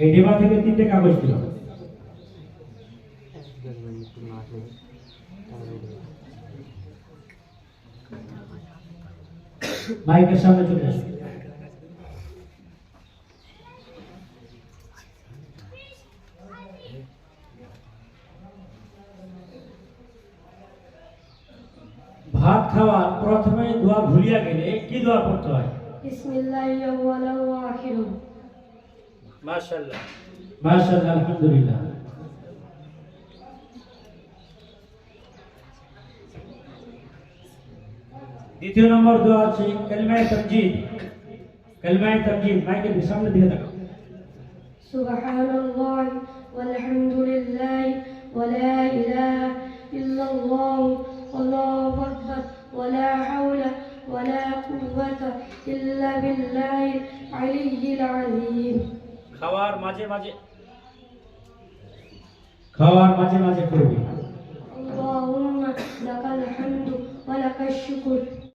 এই ডিবা থেকে 3টে কাগজ দিল। মাইকের সামনে চলে আসুন। ভাত খাওয়ার প্রথমে দোয়া ভুলিয়া গেলে কি দোয়া করতে হয়? বিসমিল্লাহি আউয়ালু ওয়া আখিরু। মাশাআল্লাহ মাশাআল্লাহ, আলহামদুলিল্লাহ। দ্বিতীয় নম্বর দোয়া আছে কালিমায়ে তামজিদ। কালিমায়ে তামজিদ মাইকের সামনে দিকে তাকাও। সুবহানাল্লাহি ওয়ালহামদুলিল্লাহি ওয়া লা ইলাহা ইল্লাল্লাহ আল্লাহু আকবার ওয়া লা হাওলা ওয়া লা কুওয়াতা ইল্লা বিল্লাহিল আলিয়্যিল আযীম। খাওয়ার মাঝে মাঝে করবে। আল্লাহুম্মা লাকাল হামদু ওয়া লাকাশ শুকর